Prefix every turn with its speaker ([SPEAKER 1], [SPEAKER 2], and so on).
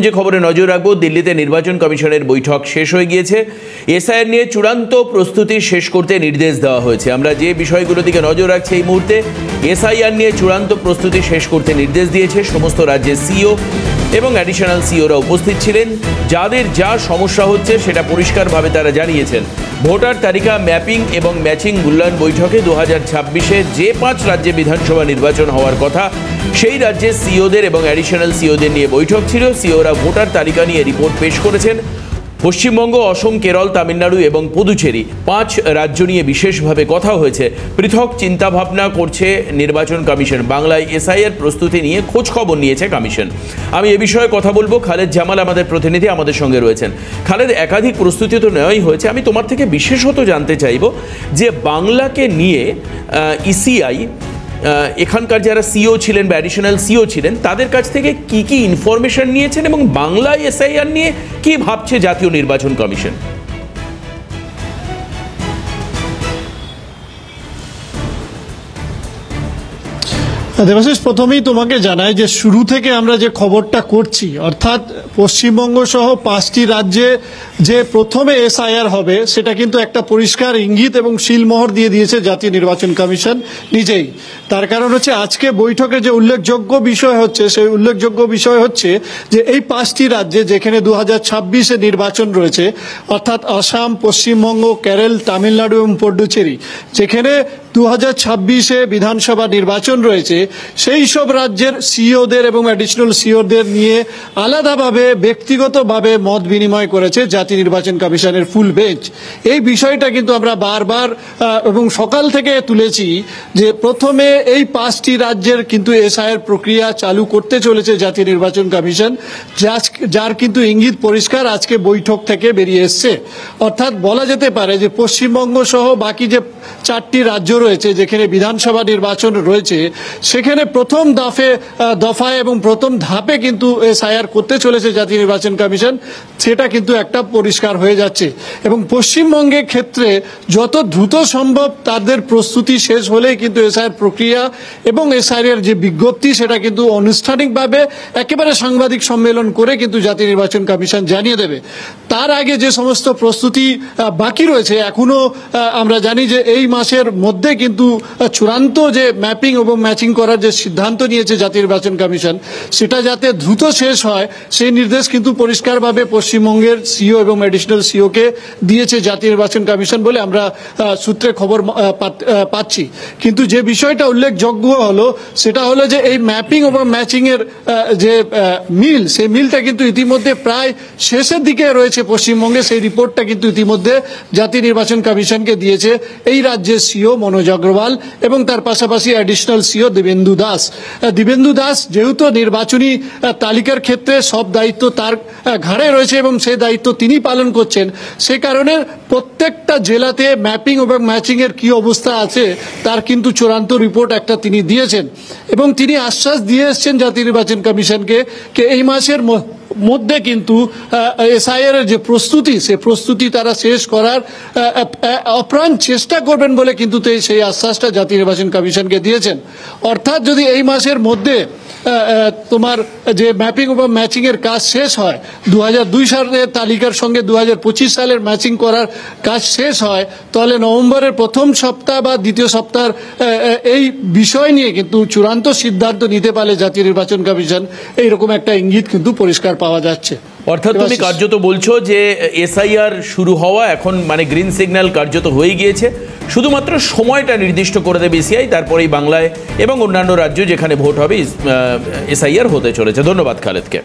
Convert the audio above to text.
[SPEAKER 1] যে খবরে নজর রাখবো, দিল্লিতে নির্বাচন কমিশনের বৈঠক শেষ হয়ে গিয়েছে। এসআইআর নিয়ে চূড়ান্ত প্রস্তুতি শেষ করতে নির্দেশ দেওয়া হয়েছে। আমরা যে বিষয়গুলোর দিকে নজর রাখছি এই মুহূর্তে, এসআইআর নিয়ে চূড়ান্ত প্রস্তুতি শেষ করতে নির্দেশ দিয়েছে। সমস্ত রাজ্যের সিও এবং অ্যাডিশনাল সিওরা উপস্থিত ছিলেন। যাদের যা সমস্যা হচ্ছে সেটা পরিষ্কারভাবে তারা জানিয়েছেন। ভোটার তালিকা ম্যাপিং এবং ম্যাচিং মূল্যায়ন বৈঠকে 2026-এ যে 5 রাজ্যে বিধানসভা নির্বাচন হওয়ার কথা সেই রাজ্যের সিওদের এবং অ্যাডিশনাল সিওদের নিয়ে বৈঠক ছিল। সিওরা ভোটার তালিকা নিয়ে রিপোর্ট পেশ করেছেন। পশ্চিমবঙ্গ, অসম, কেরল, তামিলনাড়ু এবং পুদুচেরি 5 রাজ্য নিয়ে বিশেষভাবে কথা হয়েছে। পৃথক চিন্তাভাবনা করছে নির্বাচন কমিশন। বাংলায় এসআইআর প্রস্তুতি নিয়ে খোঁজ খবর নিয়েছে কমিশন। আমি এ বিষয়ে কথা বলবো। খালেদ জামাল আমাদের প্রতিনিধি আমাদের সঙ্গে রয়েছেন। খালেদ, একাধিক প্রস্তুতি তো নেওয়াই হয়েছে। আমি তোমার থেকে বিশেষত জানতে চাইব যে বাংলাকে নিয়ে ইসিআই এখানকার যারা সিও ছিলেন বা অ্যাডিশনাল সিও ছিলেন তাদের কাছ থেকে কি কি ইনফরমেশন নিয়েছেন এবং বাংলায় এসআইআর নিয়ে কি ভাবছে জাতীয় নির্বাচন কমিশন?
[SPEAKER 2] দেবাশিস, প্রথমেই তোমাকে জানাই যে শুরু থেকে আমরা যে খবরটা করছি, অর্থাৎ পশ্চিমবঙ্গ সহ 5টি রাজ্যে যে প্রথমে এসআইআর হবে সেটা কিন্তু একটা পরিষ্কার ইঙ্গিত এবং সিলমোহর দিয়ে দিয়েছে জাতীয় নির্বাচন কমিশন নিজেই। তার কারণ হচ্ছে আজকে বৈঠকে যে উল্লেখযোগ্য বিষয় হচ্ছে সেই উল্লেখযোগ্য বিষয় হচ্ছে যে এই 5টি রাজ্যে যেখানে 2026-এ নির্বাচন রয়েছে, অর্থাৎ আসাম, পশ্চিমবঙ্গ, কেরল, তামিলনাড়ু এবং পুডুচেরি, যেখানে 2026-এ বিধানসভা নির্বাচন রয়েছে, সেই সব রাজ্যের সিওদের এবং অ্যাডিশনাল সিওদের নিয়ে আলাদাভাবে ব্যক্তিগতভাবে মত বিনিময় করেছে জাতীয় নির্বাচন কমিশনের ফুল বেঞ্চ। এই বিষয়টা কিন্তু আমরা বারবার এবং সকাল থেকে তুলেছি যে প্রথমে এই 5টি রাজ্যের কিন্তু এসআইআর প্রক্রিয়া চালু করতে চলেছে জাতীয় নির্বাচন কমিশন, যার কিন্তু ইঙ্গিত পরিষ্কার আজকে বৈঠক থেকে বেরিয়ে এসছে। অর্থাৎ বলা যেতে পারে যে পশ্চিমবঙ্গ সহ বাকি যে 4টি রাজ্য রয়েছে যেখানে বিধানসভা নির্বাচন রয়েছে, সেখানে প্রথম দফায় এবং প্রথম ধাপে কিন্তু এসআইআর করতে চলেছে জাতীয় নির্বাচন কমিশন, সেটা কিন্তু একটা পরিষ্কার হয়ে যাচ্ছে। এবং পশ্চিমবঙ্গের ক্ষেত্রে যত দ্রুত সম্ভব তাদের প্রস্তুতি শেষ হলেই কিন্তু এসআইআর প্রক্রিয়া এবং এসআইআর যে বিজ্ঞপ্তি সেটা কিন্তু আনুষ্ঠানিকভাবে একেবারে সাংবাদিক সম্মেলন করে কিন্তু জাতীয় নির্বাচন কমিশন জানিয়ে দেবে। তার আগে যে সমস্ত প্রস্তুতি বাকি রয়েছে, এখনো আমরা জানি যে এই মাসের মধ্যে কিন্তু চূড়ান্ত যে ম্যাপিং এবং ম্যাচিং করার যে সিদ্ধান্ত নিয়েছে জাতীয় নির্বাচন কমিশন, সেটা যাতে দ্রুত শেষ হয় সেই নির্দেশ কিন্তু পরিষ্কারভাবে পশ্চিমবঙ্গের সিও এবং অ্যাডিশনাল সিওকে দিয়েছে জাতীয় নির্বাচন কমিশন বলে আমরা সূত্রে খবর পাচ্ছি। কিন্তু যে বিষয়টা উল্লেখযোগ্য হলো সেটা হলো যে এই ম্যাপিং এবং ম্যাচিং এর যে মিল, সেই মিলটা কিন্তু ইতিমধ্যে প্রায় শেষের দিকে রয়েছে পশ্চিমবঙ্গে। সেই রিপোর্টটা কিন্তু ইতিমধ্যে জাতীয় নির্বাচন কমিশনকে দিয়েছে এই রাজ্যের সিও মনোজ অগ্রওয়াল এবং তার পাশাপাশি অ্যাডিশনাল সিও দিবেন্দু দাস। দিবেন্দু দাস যেহেতু নির্বাচনী তালিকার ক্ষেত্রে সব দায়িত্ব তার ঘাড়ে রয়েছে এবং সেই দায়িত্ব তিনি পালন করছেন, সে কারণে প্রত্যেকটা জেলাতে ম্যাপিং এবং ম্যাচিং এর কি অবস্থা আছে তার কিন্তু চূড়ান্ত রিপোর্ট একটা তিনি দিয়েছেন এবং তিনি আশ্বাস দিয়ে এসছেন জাতীয় নির্বাচন কমিশনকে এই মাসের মধ্যে কিন্তু এসআইআর এর যে প্রস্তুতি, সেই প্রস্তুতি তারা শেষ করার অপ্রাণ চেষ্টা করবেন বলে কিন্তু সেই আশ্বাসটা জাতীয় নির্বাচন কমিশনকে দিয়েছেন। অর্থাৎ যদি এই মাসের মধ্যে তোমার যে ম্যাপিং এবং ম্যাচিং এর কাজ শেষ হয়, 2002 সালের তালিকার সঙ্গে 2025 সালের ম্যাচিং করার কাজ শেষ হয়, তাহলে নভেম্বরের প্রথম সপ্তাহ বা দ্বিতীয় সপ্তাহ এই বিষয় নিয়ে কিন্তু চূড়ান্ত সিদ্ধান্ত নিতে পারে জাতীয় নির্বাচন কমিশন, এইরকম একটা ইঙ্গিত কিন্তু পরিষ্কার পাওয়া যাচ্ছে।
[SPEAKER 1] অর্থাৎ তুমি কার্যত বলছো যে এসআইআর শুরু হওয়া এখন মানে গ্রিন সিগন্যাল কার্যত হয়ে গিয়েছে, শুধুমাত্র সময়টা নির্দিষ্ট করে দেবে ইসিআই, তারপরেই বাংলায় এবং অন্যান্য রাজ্য যেখানে ভোট হবে এসআইআর হতে চলেছে। ধন্যবাদ খালেদকে।